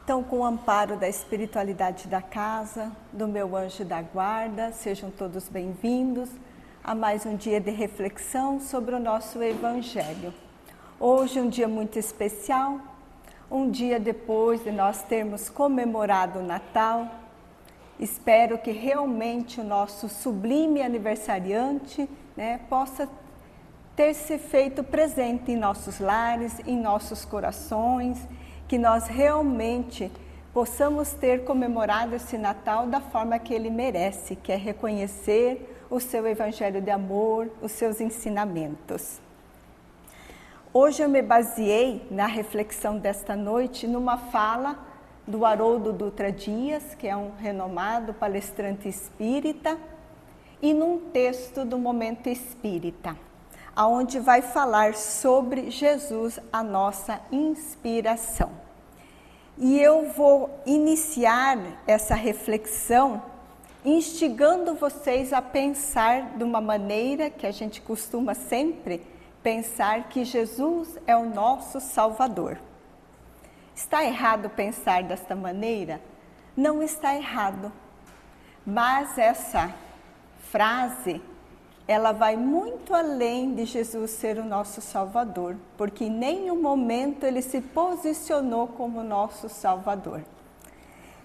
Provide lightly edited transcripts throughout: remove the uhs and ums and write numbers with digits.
Então, com o amparo da espiritualidade da casa, do meu anjo da guarda, sejam todos bem-vindos a mais um dia de reflexão sobre o nosso Evangelho. Hoje um dia muito especial, um dia depois de nós termos comemorado o Natal. Espero que realmente o nosso sublime aniversariante, possa ter se feito presente em nossos lares, em nossos corações, que nós realmente possamos ter comemorado esse Natal da forma que ele merece, que é reconhecer o seu Evangelho de amor, os seus ensinamentos. Hoje eu me baseei na reflexão desta noite numa fala do Haroldo Dutra Dias, que é um renomado palestrante espírita, e num texto do Momento Espírita, onde vai falar sobre Jesus, a nossa inspiração. E eu vou iniciar essa reflexão instigando vocês a pensar de uma maneira que a gente costuma sempre pensar, que Jesus é o nosso Salvador. Está errado pensar desta maneira? Não está errado, mas essa frase, ela vai muito além de Jesus ser o nosso Salvador, porque em nenhum momento ele se posicionou como nosso Salvador.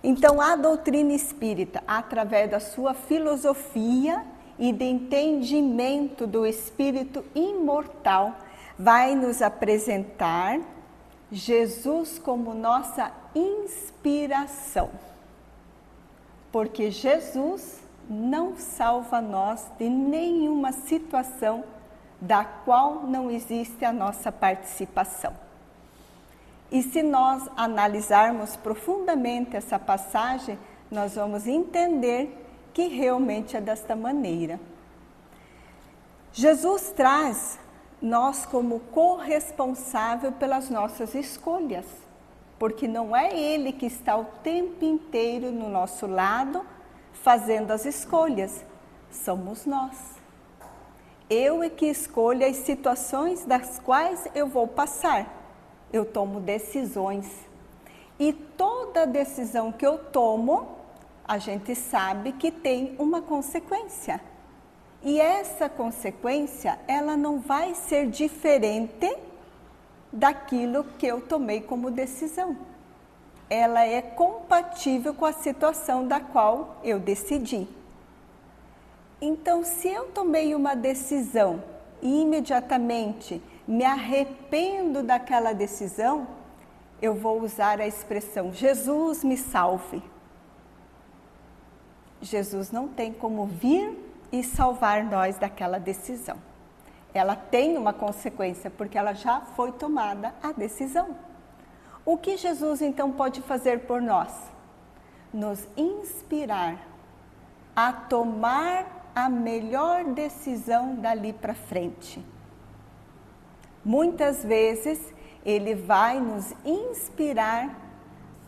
Então, a doutrina espírita, através da sua filosofia e de entendimento do Espírito imortal, vai nos apresentar Jesus como nossa inspiração. Porque Jesus não salva nós de nenhuma situação da qual não existe a nossa participação. E se nós analisarmos profundamente essa passagem, nós vamos entender que realmente é desta maneira. Jesus traz nós como corresponsável pelas nossas escolhas, porque não é Ele que está o tempo inteiro no nosso lado, fazendo as escolhas, somos nós. Eu é que escolho as situações das quais eu vou passar. Eu tomo decisões. E toda decisão que eu tomo, a gente sabe que tem uma consequência. E essa consequência, ela não vai ser diferente daquilo que eu tomei como decisão. Ela é compatível com a situação da qual eu decidi. Então, se eu tomei uma decisão e imediatamente me arrependo daquela decisão, eu vou usar a expressão Jesus me salve. Jesus não tem como vir e salvar nós daquela decisão. Ela tem uma consequência, porque ela já foi tomada a decisão. O que Jesus então pode fazer por nós? Nos inspirar a tomar a melhor decisão dali para frente. Muitas vezes Ele vai nos inspirar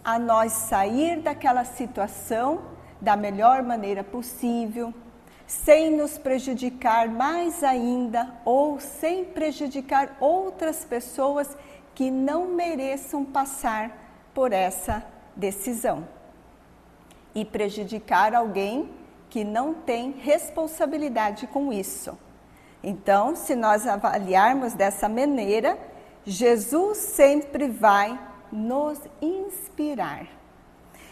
a nós sair daquela situação da melhor maneira possível, sem nos prejudicar mais ainda ou sem prejudicar outras pessoas que não mereçam passar por essa decisão e prejudicar alguém que não tem responsabilidade com isso. Então, se nós avaliarmos dessa maneira, Jesus sempre vai nos inspirar.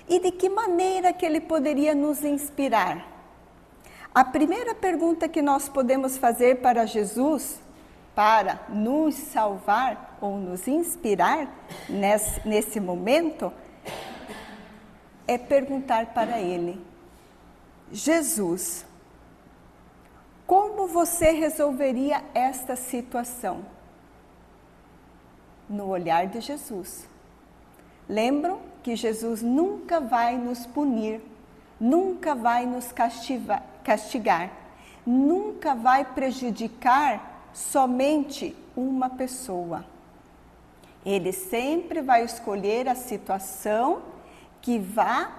E de que maneira que Ele poderia nos inspirar? A primeira pergunta que nós podemos fazer para Jesus, para nos salvar ou nos inspirar nesse momento, é perguntar para Ele: Jesus, como você resolveria esta situação? No olhar de Jesus. Lembram que Jesus nunca vai nos punir, nunca vai nos castigar, nunca vai prejudicar somente uma pessoa. Ele sempre vai escolher a situação que vá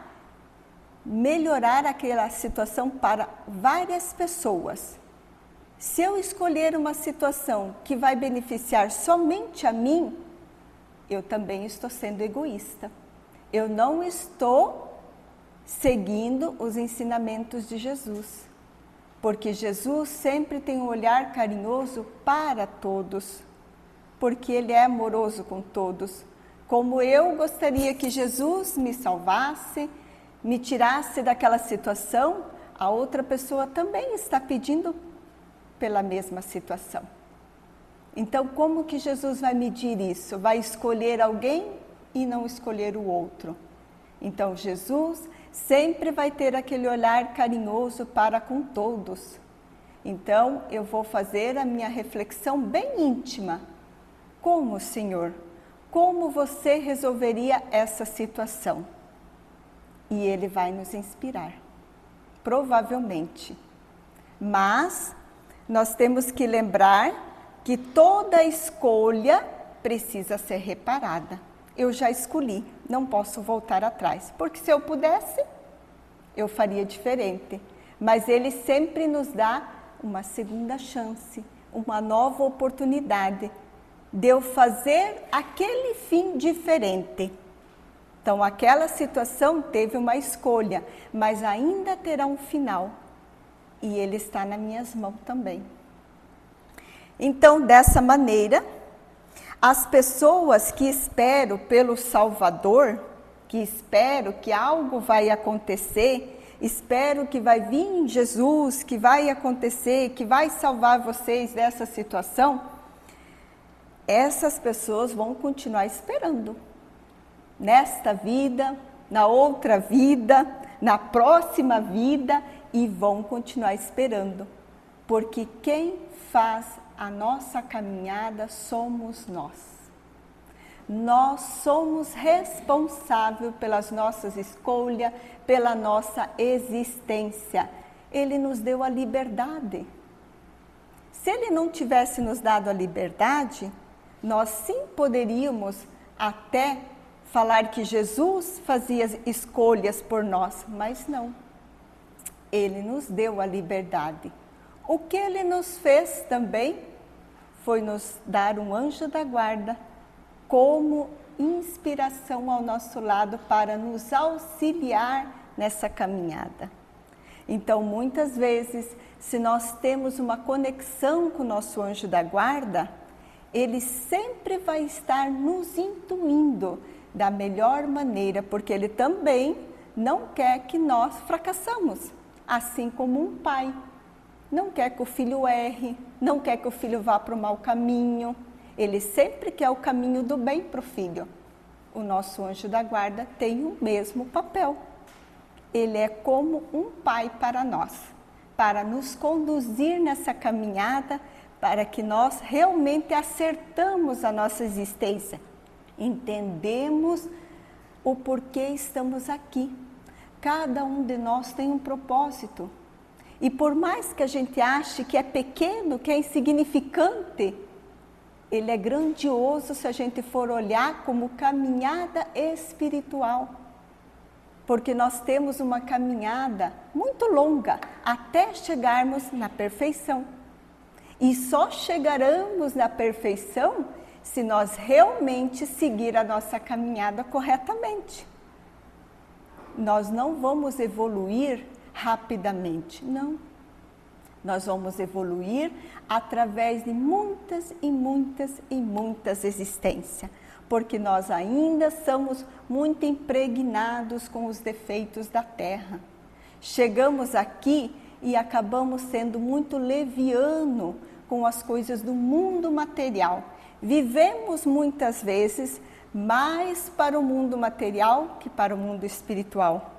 melhorar aquela situação para várias pessoas. Se eu escolher uma situação que vai beneficiar somente a mim, eu também estou sendo egoísta. eu não estou seguindo os ensinamentos de Jesus. Porque Jesus sempre tem um olhar carinhoso para todos. Porque Ele é amoroso com todos. Como eu gostaria que Jesus me salvasse, me tirasse daquela situação, a outra pessoa também está pedindo pela mesma situação. Então, como que Jesus vai medir isso? Vai escolher alguém e não escolher o outro. Então, Jesus sempre vai ter aquele olhar carinhoso para com todos. Então, eu vou fazer a minha reflexão bem íntima. Como, Senhor? Como você resolveria essa situação? E Ele vai nos inspirar, provavelmente. Mas nós temos que lembrar que toda escolha precisa ser reparada. Eu já escolhi, não posso voltar atrás, porque se eu pudesse, eu faria diferente. Mas Ele sempre nos dá uma segunda chance, uma nova oportunidade de eu fazer aquele fim diferente. Então, aquela situação teve uma escolha, mas ainda terá um final. E Ele está nas minhas mãos também. Então, dessa maneira, as pessoas que esperam pelo Salvador, que esperam que algo vai acontecer, espero que vai vir Jesus, que vai acontecer, que vai salvar vocês dessa situação, essas pessoas vão continuar esperando. Nesta vida, na outra vida, na próxima vida, e vão continuar esperando. Porque quem faz a nossa caminhada somos nós. Nós somos responsáveis pelas nossas escolhas, pela nossa existência. Ele nos deu a liberdade. Se Ele não tivesse nos dado a liberdade, nós sim poderíamos até falar que Jesus fazia escolhas por nós, mas não. Ele nos deu a liberdade. O que Ele nos fez também foi nos dar um anjo da guarda como inspiração ao nosso lado para nos auxiliar nessa caminhada. Então, muitas vezes, se nós temos uma conexão com o nosso anjo da guarda, ele sempre vai estar nos intuindo da melhor maneira, porque ele também não quer que nós fracassamos, assim como um pai. Não quer que o filho erre, não quer que o filho vá para o mau caminho. Ele sempre quer o caminho do bem para o filho. O nosso anjo da guarda tem o mesmo papel. Ele é como um pai para nós, para nos conduzir nessa caminhada, para que nós realmente acertamos a nossa existência. Entendemos o porquê estamos aqui. Cada um de nós tem um propósito. E por mais que a gente ache que é pequeno, que é insignificante, ele é grandioso se a gente for olhar como caminhada espiritual. Porque nós temos uma caminhada muito longa até chegarmos na perfeição. E só chegaremos na perfeição se nós realmente seguir a nossa caminhada corretamente. Nós não vamos evoluir rapidamente, não. Nós vamos evoluir através de muitas e muitas e muitas existências, porque nós ainda somos muito impregnados com os defeitos da terra. Chegamos aqui e acabamos sendo muito leviano com as coisas do mundo material. Vivemos muitas vezes mais para o mundo material que para o mundo espiritual,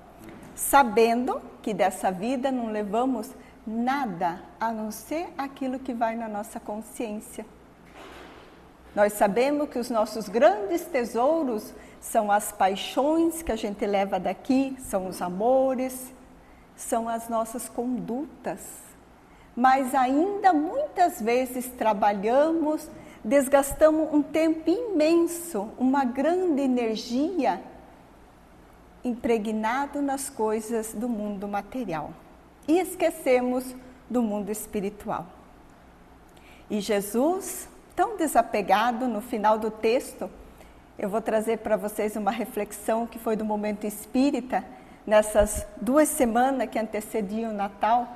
sabendo que dessa vida não levamos nada a não ser aquilo que vai na nossa consciência. Nós sabemos que os nossos grandes tesouros são as paixões que a gente leva daqui, são os amores, são as nossas condutas. Mas ainda muitas vezes trabalhamos, desgastamos um tempo imenso, uma grande energia impregnado nas coisas do mundo material. E esquecemos do mundo espiritual. E Jesus, tão desapegado, no final do texto, Eu vou trazer para vocês uma reflexão que foi do Momento Espírita, nessas 2 semanas que antecediam o Natal,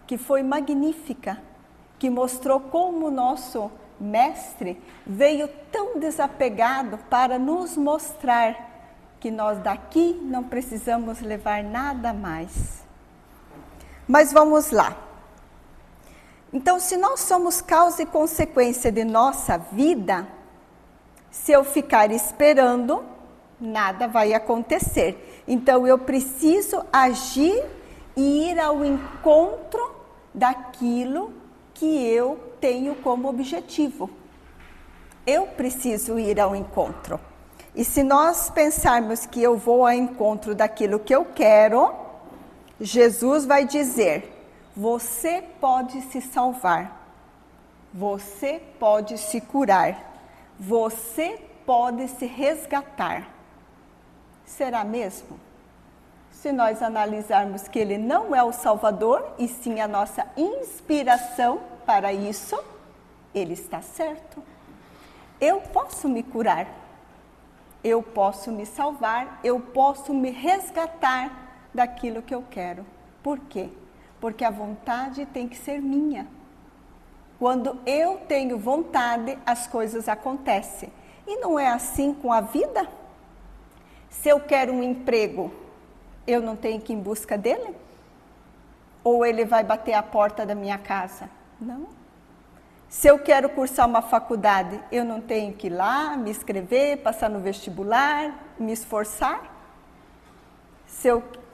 que foi magnífica, que mostrou como o nosso mestre veio tão desapegado para nos mostrar que nós daqui não precisamos levar nada mais. Mas vamos lá. Então, se nós somos causa e consequência de nossa vida, se eu ficar esperando, nada vai acontecer. Então, eu preciso agir e ir ao encontro daquilo que eu tenho como objetivo. Eu preciso ir ao encontro. E se nós pensarmos que eu vou ao encontro daquilo que eu quero, Jesus vai dizer: você pode se salvar, você pode se curar, você pode se resgatar. Será mesmo? Se nós analisarmos que Ele não é o Salvador, e sim a nossa inspiração para isso, Ele está certo. Eu posso me curar, eu posso me salvar, eu posso me resgatar daquilo que eu quero. Por quê? Porque a vontade tem que ser minha. Quando eu tenho vontade, as coisas acontecem. E não é assim com a vida? Se eu quero um emprego, eu não tenho que ir em busca dele? Ou ele vai bater a porta da minha casa? Não. Se eu quero cursar uma faculdade, eu não tenho que ir lá, me inscrever, passar no vestibular, me esforçar?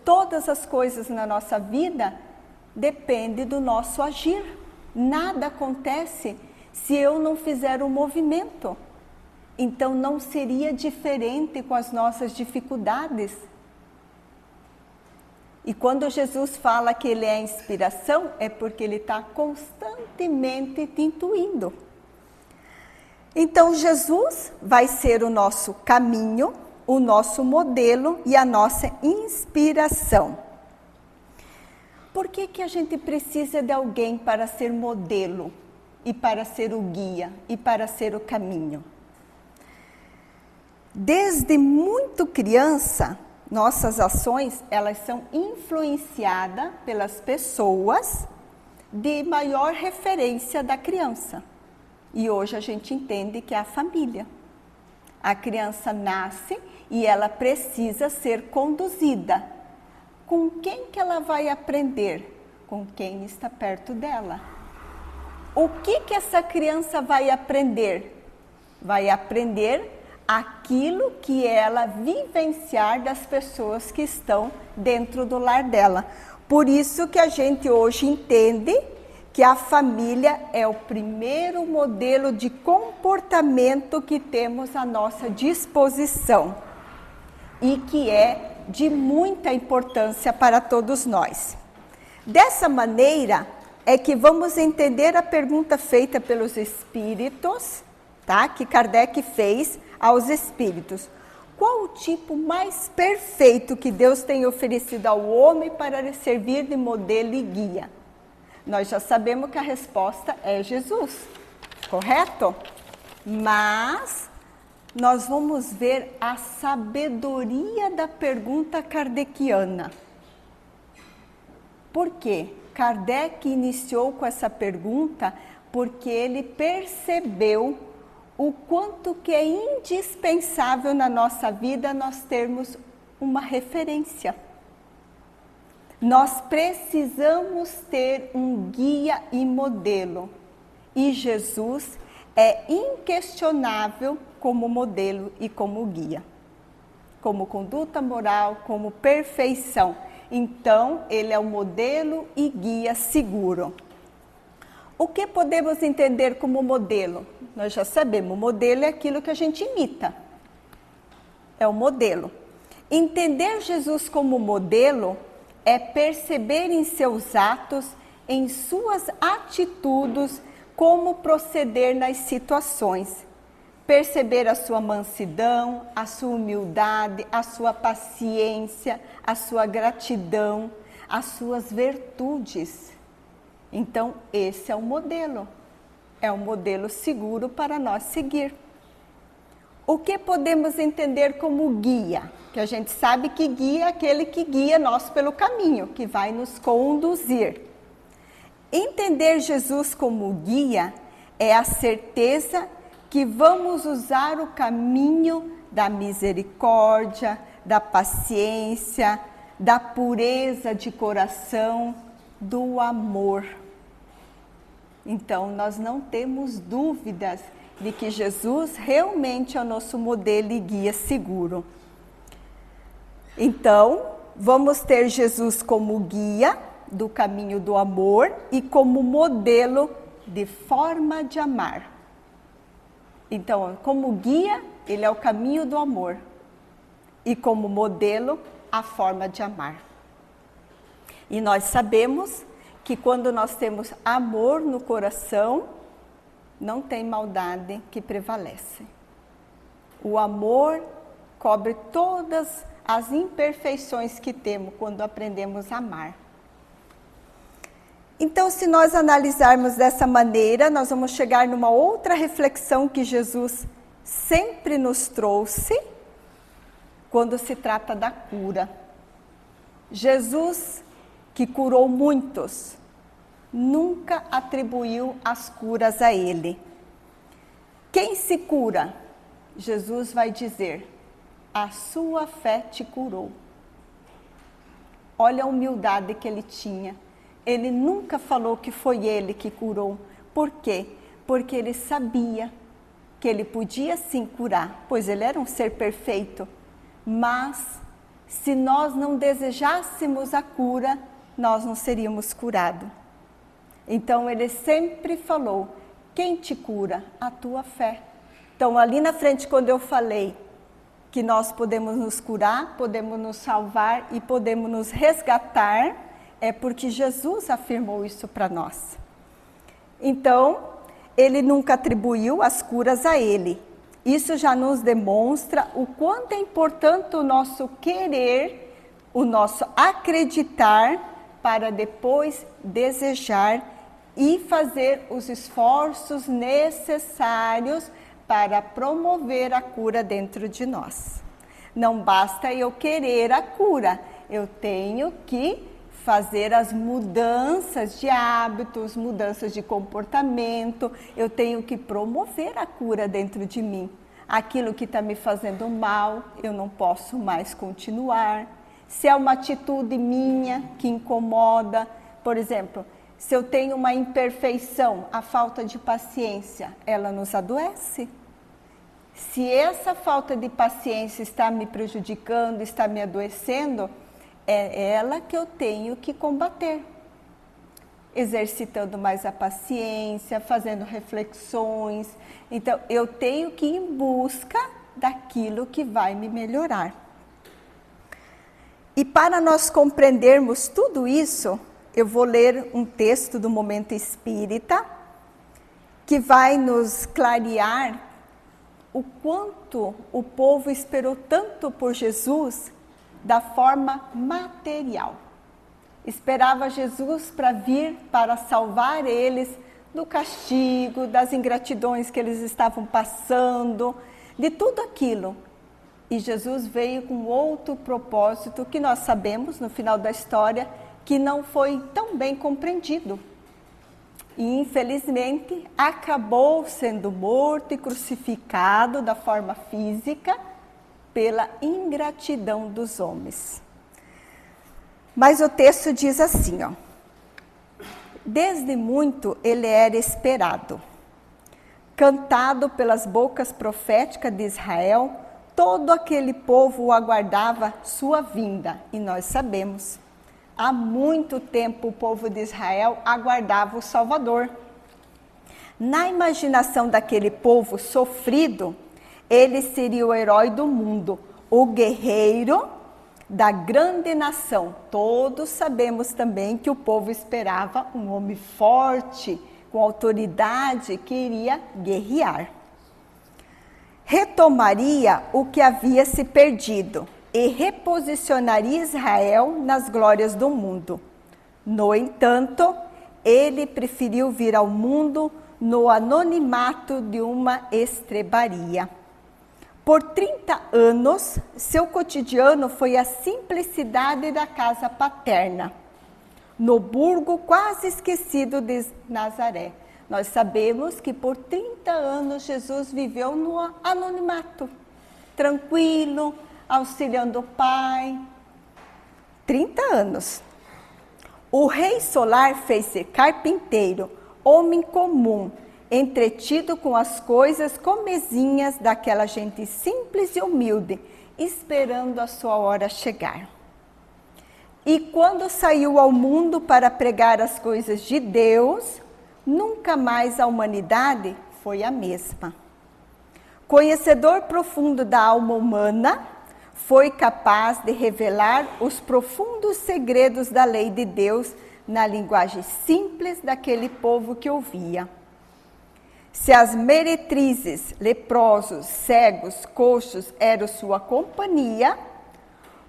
Todas as coisas na nossa vida dependem do nosso agir. Nada acontece se eu não fizer um movimento. Então não seria diferente com as nossas dificuldades. E quando Jesus fala que Ele é a inspiração, é porque Ele está constantemente te intuindo. Então Jesus vai ser o nosso caminho, o nosso modelo e a nossa inspiração. Por que a gente precisa de alguém para ser modelo, e para ser o guia, e para ser o caminho? Desde muito criança, nossas ações, elas são influenciadas pelas pessoas de maior referência da criança. E hoje a gente entende que é a família. A criança nasce e ela precisa ser conduzida. Com quem que ela vai aprender? Com quem está perto dela. O que essa criança vai aprender? Vai aprender aquilo que ela vivenciar das pessoas que estão dentro do lar dela. Por isso que a gente hoje entende que a família é o primeiro modelo de comportamento que temos à nossa disposição e que é de muita importância para todos nós. Dessa maneira é que vamos entender a pergunta feita pelos espíritos, tá? Que Kardec fez aos espíritos. Qual o tipo mais perfeito que Deus tem oferecido ao homem para lhe servir de modelo e guia? Nós já sabemos que a resposta é Jesus, correto? Mas nós vamos ver a sabedoria da pergunta kardeciana. Por quê? Kardec iniciou com essa pergunta porque ele percebeu o quanto que é indispensável na nossa vida nós termos uma referência. Nós precisamos ter um guia e modelo. E Jesus é inquestionável como modelo e como guia. Como conduta moral, como perfeição. Então, ele é o modelo e guia seguro. O que podemos entender como modelo? Nós já sabemos, o modelo é aquilo que a gente imita. É o modelo. Entender Jesus como modelo é perceber em seus atos, em suas atitudes, como proceder nas situações. Perceber a sua mansidão, a sua humildade, a sua paciência, a sua gratidão, as suas virtudes. Então, esse é o modelo. É um modelo seguro para nós seguir. o que podemos entender como guia? Que a gente sabe que guia é aquele que guia nós pelo caminho, que vai nos conduzir. Entender Jesus como guia é a certeza que vamos usar o caminho da misericórdia, da paciência, da pureza de coração, do amor. Então, nós não temos dúvidas de que Jesus realmente é o nosso modelo e guia seguro. Então, vamos ter Jesus como guia do caminho do amor e como modelo de forma de amar. Então, como guia, ele é o caminho do amor e como modelo, a forma de amar. E nós sabemos que quando nós temos amor no coração, não tem maldade que prevalece. O amor cobre todas as imperfeições que temos quando aprendemos a amar. Então, se nós analisarmos dessa maneira, nós vamos chegar numa outra reflexão que Jesus sempre nos trouxe quando se trata da cura. Jesus, que curou muitos, nunca atribuiu as curas a ele. Quem se cura? Jesus vai dizer: a sua fé te curou. Olha a humildade que ele tinha. Ele nunca falou que foi ele que curou. Por quê? Porque ele sabia que ele podia sim curar, pois ele era um ser perfeito. Mas, se nós não desejássemos a cura, nós não seríamos curados. Então, ele sempre falou: quem te cura? A tua fé. Então, ali na frente, quando eu falei que nós podemos nos curar, podemos nos salvar e podemos nos resgatar, é porque Jesus afirmou isso para nós. Então, ele nunca atribuiu as curas a ele. Isso já nos demonstra o quanto é importante o nosso querer, o nosso acreditar, para depois desejar e fazer os esforços necessários para promover a cura dentro de nós. Não basta eu querer a cura, eu tenho que fazer as mudanças de hábitos, mudanças de comportamento, eu tenho que promover a cura dentro de mim. Aquilo que está me fazendo mal, eu não posso mais continuar. Se é uma atitude minha que incomoda, por exemplo, se eu tenho uma imperfeição, a falta de paciência, ela nos adoece. Se essa falta de paciência está me prejudicando, está me adoecendo, é ela que eu tenho que combater. Exercitando mais a paciência, fazendo reflexões. Então, eu tenho que ir em busca daquilo que vai me melhorar. E para nós compreendermos tudo isso, eu vou ler um texto do Momento Espírita, que vai nos clarear o quanto o povo esperou tanto por Jesus da forma material. Esperava Jesus para vir, para salvar eles do castigo, das ingratidões que eles estavam passando, de tudo aquilo. E Jesus veio com outro propósito que nós sabemos, no final da história, que não foi tão bem compreendido. E, infelizmente, acabou sendo morto e crucificado da forma física pela ingratidão dos homens. Mas o texto diz assim, ó: desde muito ele era esperado, cantado pelas bocas proféticas de Israel, todo aquele povo o aguardava sua vinda. E nós sabemos, há muito tempo o povo de Israel aguardava o Salvador. Na imaginação daquele povo sofrido, ele seria o herói do mundo, o guerreiro da grande nação. Todos sabemos também que o povo esperava um homem forte, com autoridade, que iria guerrear. Retomaria o que havia se perdido e reposicionaria Israel nas glórias do mundo. No entanto, ele preferiu vir ao mundo no anonimato de uma estrebaria. Por 30 anos, seu cotidiano foi a simplicidade da casa paterna, no burgo quase esquecido de Nazaré. Nós sabemos que por 30 anos Jesus viveu no anonimato, tranquilo, auxiliando o pai. 30 anos. O rei solar fez-se carpinteiro, homem comum, entretido com as coisas comezinhas daquela gente simples e humilde, esperando a sua hora chegar. E quando saiu ao mundo para pregar as coisas de Deus, nunca mais a humanidade foi a mesma. Conhecedor profundo da alma humana, foi capaz de revelar os profundos segredos da lei de Deus na linguagem simples daquele povo que ouvia. Se as meretrizes, leprosos, cegos, coxos eram sua companhia,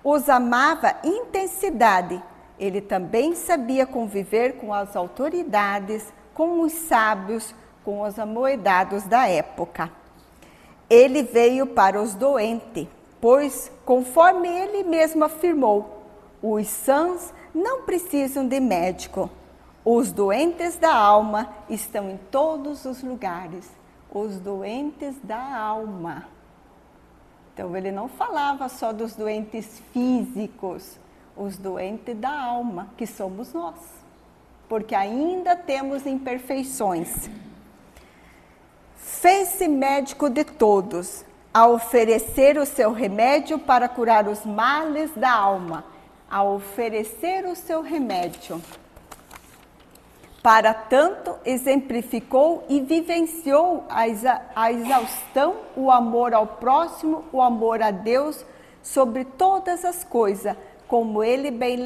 os amava intensidade. Ele também sabia conviver com as autoridades, com os sábios, com os amoedados da época. Ele veio para os doentes, pois, conforme ele mesmo afirmou, os sãos não precisam de médico. Os doentes da alma estão em todos os lugares. Os doentes da alma. Então, ele não falava só dos doentes físicos, os doentes da alma, que somos nós. Porque ainda temos imperfeições. Fez-se médico de todos, a oferecer o seu remédio para curar os males da alma. A oferecer o seu remédio. Para tanto, exemplificou e vivenciou a exaustão, o amor ao próximo, o amor a Deus, sobre todas as coisas, como ele bem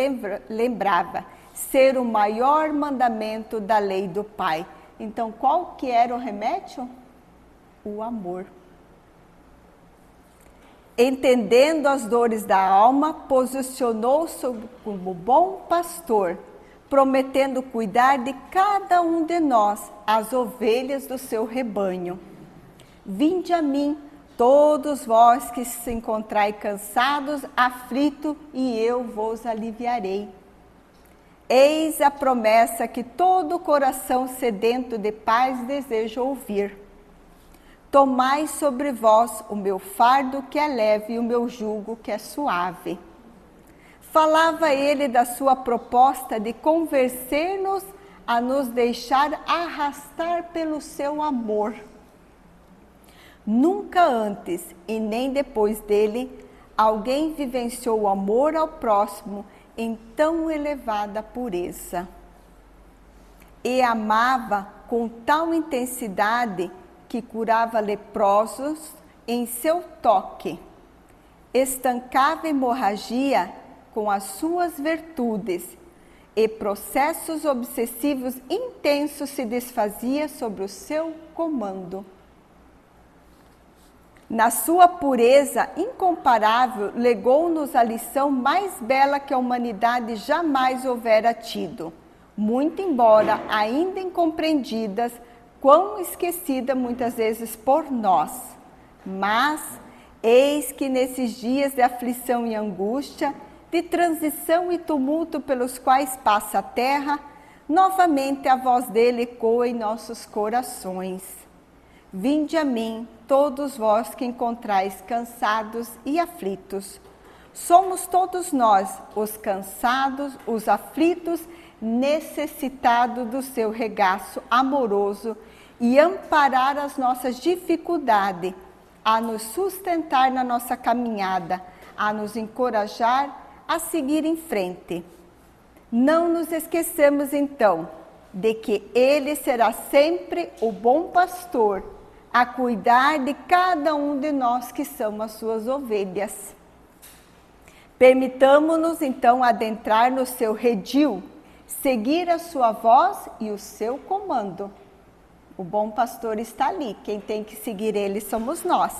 lembrava, ser o maior mandamento da lei do Pai. Então, qual que era o remédio? O amor. Entendendo as dores da alma, posicionou-se como bom pastor, prometendo cuidar de cada um de nós, as ovelhas do seu rebanho. Vinde a mim, todos vós que se encontrai cansados, aflitos, e eu vos aliviarei. Eis a promessa que todo coração sedento de paz deseja ouvir. Tomai sobre vós o meu fardo que é leve e o meu jugo que é suave. Falava ele da sua proposta de convencer-nos a nos deixar arrastar pelo seu amor. Nunca antes e nem depois dele, alguém vivenciou o amor ao próximo em tão elevada pureza. E amava com tal intensidade que curava leprosos em seu toque, estancava hemorragia com as suas virtudes, e processos obsessivos intensos se desfazia sobre o seu comando. Na sua pureza incomparável, legou-nos a lição mais bela que a humanidade jamais houvera tido, muito embora ainda incompreendidas, quão esquecida muitas vezes por nós. Mas, eis que nesses dias de aflição e angústia, de transição e tumulto pelos quais passa a terra, novamente a voz dele ecoa em nossos corações. Vinde a mim, todos vós que encontrais cansados e aflitos. Somos todos nós, os cansados, os aflitos, necessitados do seu regaço amoroso e amparar as nossas dificuldades, a nos sustentar na nossa caminhada, a nos encorajar a seguir em frente. Não nos esqueçamos, então, de que ele será sempre o bom pastor, a cuidar de cada um de nós que somos as suas ovelhas. Permitamo-nos, então, adentrar no seu redil, seguir a sua voz e o seu comando. O bom pastor está ali, quem tem que seguir ele somos nós.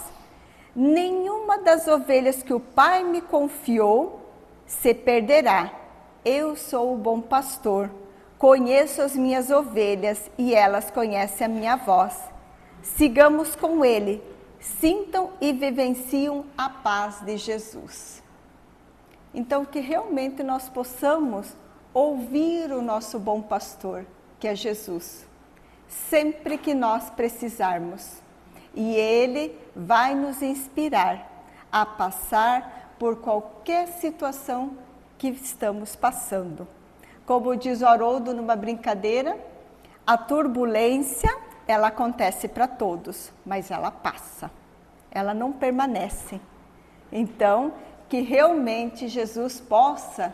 Nenhuma das ovelhas que o Pai me confiou se perderá. Eu sou o bom pastor, conheço as minhas ovelhas e elas conhecem a minha voz. Sigamos com ele, sintam e vivenciam a paz de Jesus. Então, que realmente nós possamos ouvir o nosso bom pastor, que é Jesus, sempre que nós precisarmos. E Ele vai nos inspirar a passar por qualquer situação que estamos passando. Como diz o Haroldo numa brincadeira, a turbulência, ela acontece para todos, mas ela passa, ela não permanece. Então, que realmente Jesus possa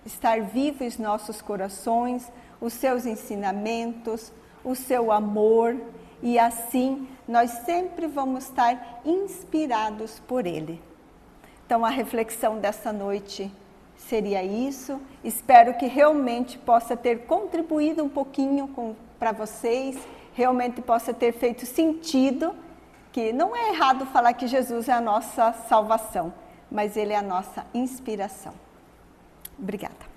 estar vivo em nossos corações, os seus ensinamentos, o seu amor, e assim nós sempre vamos estar inspirados por Ele. Então, a reflexão dessa noite seria isso. Espero que realmente possa ter contribuído um pouquinho para vocês, realmente possa ter feito sentido, que não é errado falar que Jesus é a nossa salvação, mas Ele é a nossa inspiração. Obrigada.